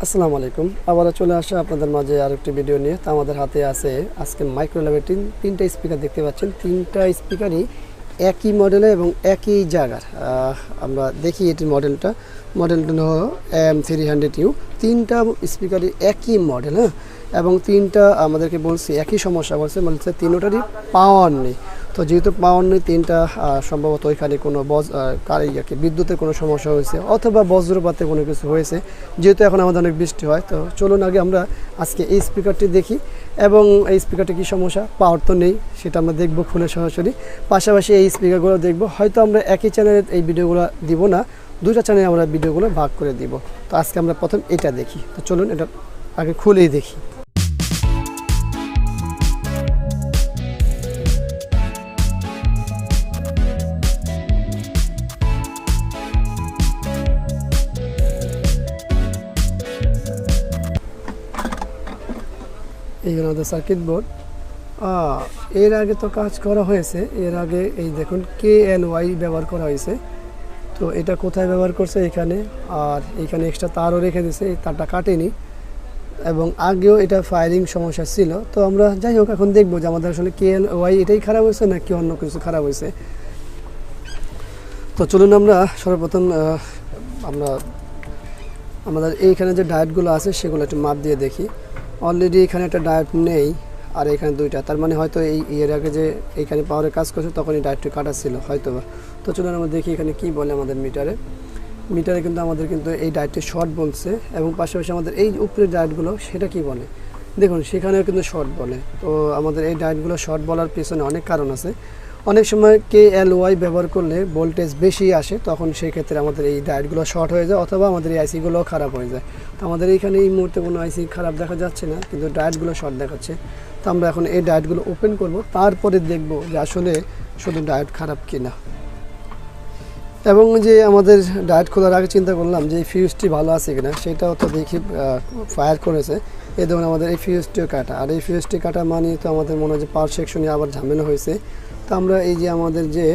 আসসালামু আলাইকুম আবারও চলে আসা আপনাদের মাঝে আরেকটি ভিডিও নিয়ে। তো আমাদের হাতে আছে আজকে মাইক্রোল্যাবের তিনটা স্পিকার দেখতে পাচ্ছেন। তিনটা স্পিকারই একই মডেলে এবং একই জায়গার। আমরা দেখি এটির মডেলটা হলো M300U। তিনটা স্পিকারই একই মডেল, হ্যাঁ, এবং তিনটা আমাদেরকে বলছে একই সমস্যা বলছে তিনটারই পাওয়ার নেই। তো যেহেতু পাওয়ার নেই তিনটা, সম্ভবত ওইখানে কোনো বিদ্যুতের কোনো সমস্যা হয়েছে অথবা বজ্রপাতে কোনো কিছু হয়েছে, যেহেতু এখন আমাদের অনেক বৃষ্টি হয়। তো চলুন আগে আমরা আজকে এই স্পিকারটি দেখি এবং এই স্পিকারটি কী সমস্যা। পাওয়ার তো নেই, সেটা আমরা দেখব খুলে সরাসরি। পাশাপাশি এই স্পিকারগুলো দেখব। হয়তো আমরা একই চ্যানেলে এই ভিডিওগুলো দিব না, দুইটা চ্যানেলে আমরা ভিডিওগুলো ভাগ করে দিব। তো আজকে আমরা প্রথম এটা দেখি। তো চলুন এটা আগে খুলেই দেখি। এইগুলো আমাদের সার্কিট বোর্ড। এর আগে তো কাজ করা হয়েছে, এর আগে এই দেখুন KNY ব্যবহার করা হয়েছে। তো এটা কোথায় ব্যবহার করছে এখানে, আর এখানে এক্সট্রা তারও রেখে দিয়েছে, এই তারটা কাটেনি এবং আগেও এটা ফায়ারিং সমস্যা ছিল। তো আমরা যাই হোক এখন দেখবো যে আমাদের আসলে KNY এটাই খারাপ হয়েছে নাকি অন্য কিছু খারাপ হয়েছে। তো চলুন আমরা সর্বপ্রথম আমাদের এইখানে যে ডায়েটগুলো আছে সেগুলো একটু মাপ দিয়ে দেখি। অলরেডি এখানে একটা ডায়েট নেই আর এখানে দুইটা, তার মানে হয়তো এর আগে যে এইখানে পাওয়ারের কাজ করছে তখন এই ডায়েটটি কাটা ছিল হয়তো বা। তো চলুন আমরা দেখি এখানে কি বলে আমাদের মিটারে কিন্তু আমাদের এই ডায়েটটি শর্ট বলছে এবং পাশাপাশি আমাদের এই উপরের ডায়েটগুলো সেটা কি বলে দেখুন, সেখানেও কিন্তু শর্ট বলে। তো আমাদের এই ডায়েটগুলো শর্ট বলার পেছনে অনেক কারণ আছে। অনেক সময় KLY ব্যবহার করলে ভোল্টেজ বেশি আসে, তখন সেই ক্ষেত্রে আমাদের এই ডায়েটগুলো শর্ট হয়ে যায় অথবা আমাদের এই আইসিগুলো খারাপ হয়ে যায়। তো আমাদের এইখানে এই মুহূর্তে কোনো আইসি খারাপ দেখা যাচ্ছে না, কিন্তু ডায়েটগুলো শর্ট দেখাচ্ছে। তো আমরা এখন এই ডায়েটগুলো ওপেন করব, তারপরে দেখব যে আসলে শুধু ডায়েট খারাপ কিনা। এবং যে আমাদের ডায়েট খোলার আগে চিন্তা করলাম যে এই ফিউজটি ভালো আছে কিনা, সেটাও তো দেখি ফায়ার করেছে। এই দেখুন আমাদের এই ফিউজটিও কাটা, আর এই ফিউজটি কাটা মানে তো আমাদের মনে হয় যে পাওয়ার সেকশনে আবার ঝামেলা হয়েছে। তো আমরা এই যে আমাদের যে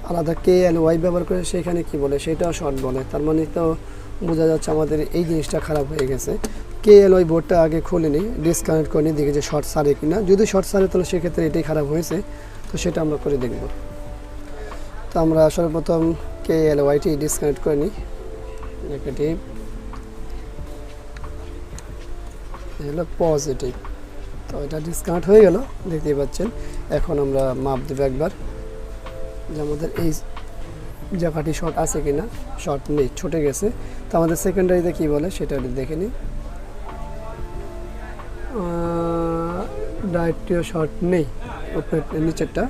আলাদা KLY ব্যবহার করে সেখানে কি বলে সেটাও শর্ট বলে, তার মানে তো বোঝা যাচ্ছে আমাদের এই জিনিসটা খারাপ হয়ে গেছে। KLY বোর্ডটা আগে খুলিনি, ডিসকানেক্ট করিনি, দেখি যে শর্ট সারে কিনা। যদি শর্ট সারে তাহলে সেক্ষেত্রে এটাই খারাপ হয়েছে, তো সেটা আমরা করে দেখব। তো আমরা সর্বপ্রথম KLYটি ডিসকানেক্ট করে নিই। নেগেটিভ হলো পজিটিভ, তো এটা ডিসকানেক্ট হয়ে গেল দেখতেই পাচ্ছেন। এখন আমরা মাপ দেবো একবার যে আমাদের এই জায়গাটি শর্ট আছে কিনা। শর্ট নেই, ছুটে গেছে। তো আমাদের সেকেন্ডারিতে কি বলে সেটা দেখে নিই। ডায়েটটিও শর্ট নেই, নিচেরটা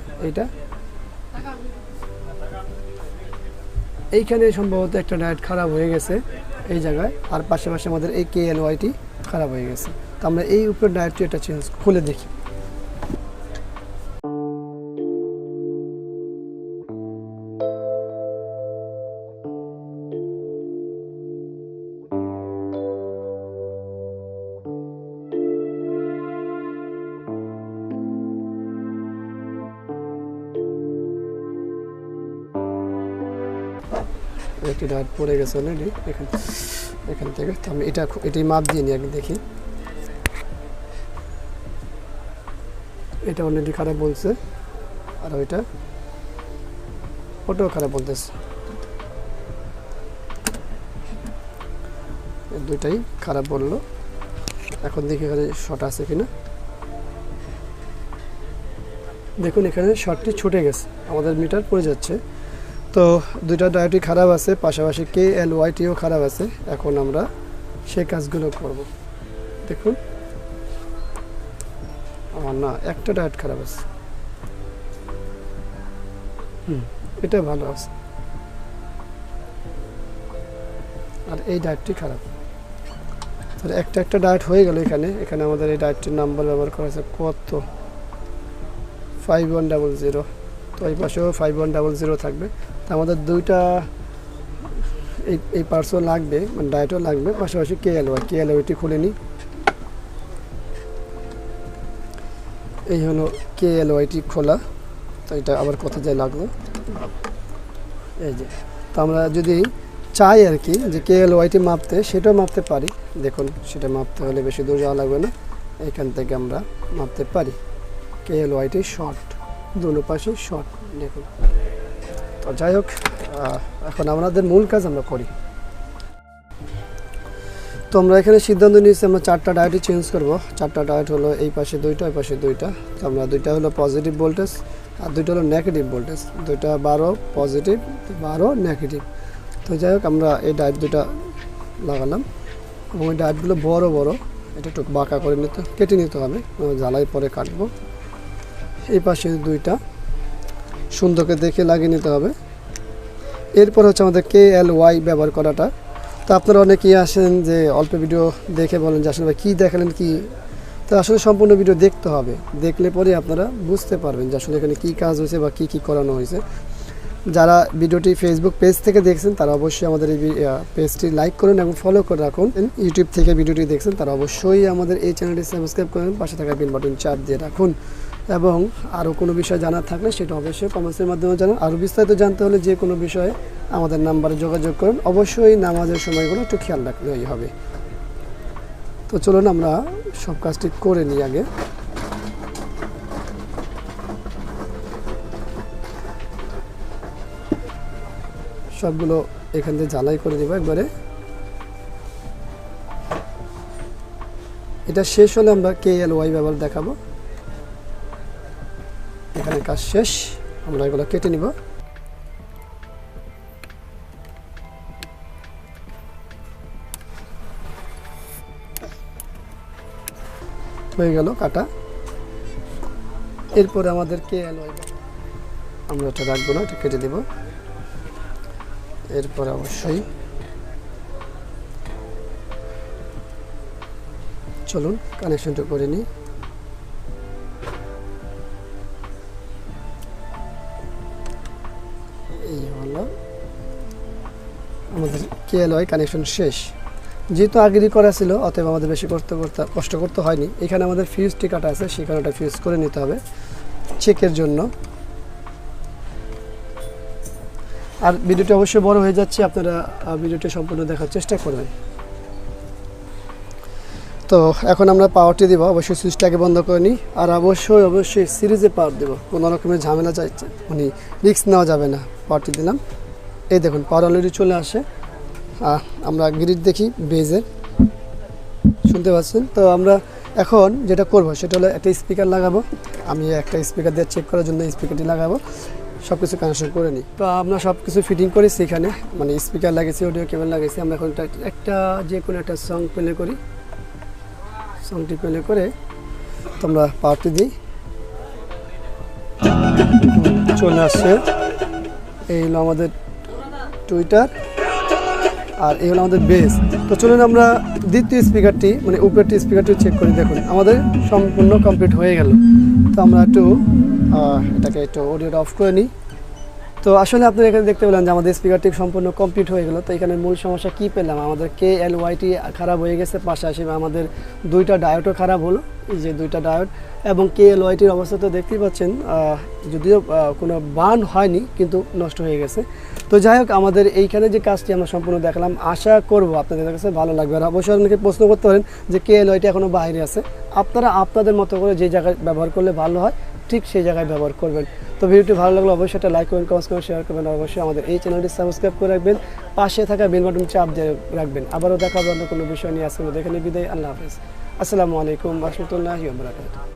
এইখানে সম্ভবত একটা ডায়েট খারাপ হয়ে গেছে এই জায়গায়, আর পাশাপাশি আমাদের এই KLYটি খারাপ হয়ে গেছে। তো আমরা এই উপরে ডায়েটটি এটা চেঞ্জ খুলে দেখি। একটি ডায়েট পড়ে গেছে অলরেডি এখান থেকে। তো আমি এটাই মাপ দিয়ে নিই আগে দেখি। এটা অলরেডি খারাপ বলছে, আর ওটাও খারাপ বলতেছে। দুইটাই খারাপ বললো। এখন দেখি এখানে শর্ট আছে কিনা। দেখুন এখানে শর্টটি ছুটে গেছে, আমাদের মিটার পড়ে যাচ্ছে। তো দুইটা ডায়েটই খারাপ আছে, পাশাপাশি KLYটিও খারাপ আছে। এখন আমরা সেই কাজগুলো করব। দেখুন আমার না একটা ডায়েট খারাপ আছে, এটা ভালো আছে, আর এই ডায়েটটি খারাপ। তাহলে একটা ডায়েট হয়ে গেল এখানে আমাদের এই ডায়েটটির নাম্বার ব্যবহার করা আছে কত 5100। তো এই পাশেও 5100 থাকবে। তো আমাদের দুইটা এই পার্টসও লাগবে, মানে ডায়েটও লাগবে, পাশাপাশি KLYটি খুলে নিই। এই হলো KLYটি খোলা। তো এটা আবার কত যায় লাগলো এই যে। তো আমরা যদি চাই আর কি যে KLYT মাপতে, সেটাও মাপতে পারি। দেখুন সেটা মাপতে হলে বেশি দূর যাওয়া লাগবে না, এখান থেকে আমরা মাপতে পারি। KLYT শর্ট, দুটো পাশে শর্ট দেখুন। তো যাই হোক, এখন আমাদের মূল কাজ আমরা করি। তো আমরা এখানে সিদ্ধান্ত নিয়েছি আমরা 4টা ডায়োডই চেঞ্জ করব। 4টা ডায়োড হলো এই পাশে 2টা, এই পাশে 2টা। তো আমরা 2টা হলো পজিটিভ ভোল্টেজ আর 2টা হলো নেগেটিভ ভোল্টেজ। 2টা 12 পজিটিভ, 12 নেগেটিভ। তো যাই হোক, আমরা এই ডায়োড 2টা লাগালাম এবং এই ডায়োডগুলো বড় বড়, এটা একটু বাঁকা করে কেটে নিতে হবে, জ্বালাই পরে কাটবো। এই পাশে 2টা সুন্দর করে দেখে লাগিয়ে নিতে হবে। এরপর হচ্ছে আমাদের KLY ব্যবহার করাটা। তো আপনারা অনেকেই আসেন যে অল্প ভিডিও দেখে বলেন যে আসলে ভাই কী দেখালেন কি। তো আসলে সম্পূর্ণ ভিডিও দেখতে হবে, দেখলে পরে আপনারা বুঝতে পারবেন যে আসলে এখানে কী কাজ হয়েছে বা কী করানো হয়েছে। যারা ভিডিওটি ফেসবুক পেজ থেকে দেখছেন তারা অবশ্যই আমাদের এই পেজটি লাইক করুন এবং ফলো করে রাখুন। ইউটিউব থেকে ভিডিওটি দেখছেন তারা অবশ্যই আমাদের এই চ্যানেলটি সাবস্ক্রাইব করুন, পাশে থাকা বেল বাটন চাপ দিয়ে রাখুন। এবং আরও কোনো বিষয় জানার থাকলে সেটা অবশ্যই কমেন্টসের মাধ্যমে জানান। আরও বিস্তারিত জানতে হলে যে কোনো বিষয়ে আমাদের নাম্বারে যোগাযোগ করুন। অবশ্যই নামাজের সময়গুলো একটু খেয়াল রাখলেই হবে। তো চলুন আমরা সব কাজটি করে নিই আগে। সবগুলো এখান থেকে জ্বালাই করে দেবো একবারে। এটা শেষ হলে আমরা KLY ব্যবহার দেখাবো। এখানে কাজ শেষ, আমরা এগুলো কেটে নিব। হয়ে গেল কাটা। এরপরে আমাদের KLY আমরা এটা রাখবো না, এটা কেটে দেব। এরপরে অবশ্যই চলুন কানেকশনটা করে নিই। এই হলো আমাদের KLY কানেকশন শেষ। যেহেতু আগেরই করা ছিল অতএব আমাদের বেশি কষ্ট করতে হয়নি। এখানে আমাদের ফিউজটি কাটা আছে, সেখানে ওটা ফিউজ করে নিতে হবে চেকের জন্য। আর ভিডিওটি অবশ্যই বড় হয়ে যাচ্ছে, আপনারা ভিডিওটি সম্পূর্ণ দেখার চেষ্টা করবেন। তো এখন আমরা পাওয়ারটি দেবো, অবশ্যই সুইচটাকে বন্ধ করে নিই। আর অবশ্যই সিরিজে পাওয়ার দেবো, কোনো রকমের ঝামেলা চাইছে মানে রিস্ক নেওয়া যাবে না। পাওয়ারটি দিলাম, এই দেখুন পাওয়ার অলরেডি চলে আসে। আমরা গ্রিড দেখি বেজের, শুনতে পাচ্ছেন। তো আমরা এখন যেটা করব সেটা হলো একটা স্পিকার লাগাবো। আমি একটা স্পিকার দিয়ে চেক করার জন্য স্পিকারটি লাগাবো, সব কিছু কানেকশন করে নিই। তো আমরা সব কিছু ফিটিং করেছি এখানে, মানে স্পিকার লাগিয়েছি, অডিও কেবল লাগিয়েছি। আমরা এখন একটা যে কোনো একটা সং প্লে করি, সংটি প্লে করে তোমরা পাওয়ারটি দিই, চলে আসছে। এই হলো আমাদের টুইটার আর এই হলো আমাদের বেস। তো চলুন আমরা দ্বিতীয় স্পিকারটি মানে উপরেরটি স্পিকারটি চেক করি। দেখুন আমাদের সম্পূর্ণ কমপ্লিট হয়ে গেল। তো আমরা এটাকে একটু অডিওটা অফ করে নিই। তো আসলে আপনারা এখানে দেখতে পেলেন যে আমাদের স্পিকারটি সম্পূর্ণ কমপ্লিট হয়ে গেল। তো এখানে মূল সমস্যা কী পেলাম, আমাদের KLYT খারাপ হয়ে গেছে, পাশাপাশি আমাদের 2টা ডায়োডও খারাপ হলো, এই যে 2টা ডায়োড। এবং KLYTর অবস্থা তো দেখতেই পাচ্ছেন, যদিও কোনো বার্ন হয়নি কিন্তু নষ্ট হয়ে গেছে। তো যাই হোক, আমাদের এইখানে যে কাজটি আমরা সম্পূর্ণ দেখালাম, আশা করব আপনাদের কাছে ভালো লাগবে। আর অবশ্যই অনেকে প্রশ্ন করতে পারেন যে KLYT এখনও বাইরে আছে। আপনারা আপনাদের মতো করে যে জায়গায় ব্যবহার করলে ভালো হয় ঠিক সেই জায়গায় ব্যবহার করবেন। তো ভিডিওটি ভালো লাগলে অবশ্যই একটা লাইক করবেন, কমেন্টস করবেন, শেয়ার করবেন। অবশ্যই আমাদের এই চ্যানেলটি সাবস্ক্রাইব করে রাখবেন, পাশে থাকা বেল বাটন চাপ দিয়ে রাখবেন। আবারও দেখা হবে অন্য কোনো বিষয় নিয়ে। আজকে দেখে নিই, বিদায়। আল্লাহ হাফেজ। আসসালামু আলাইকুম ওয়া রাহমাতুল্লাহি ওয়া বারাকাতুহু।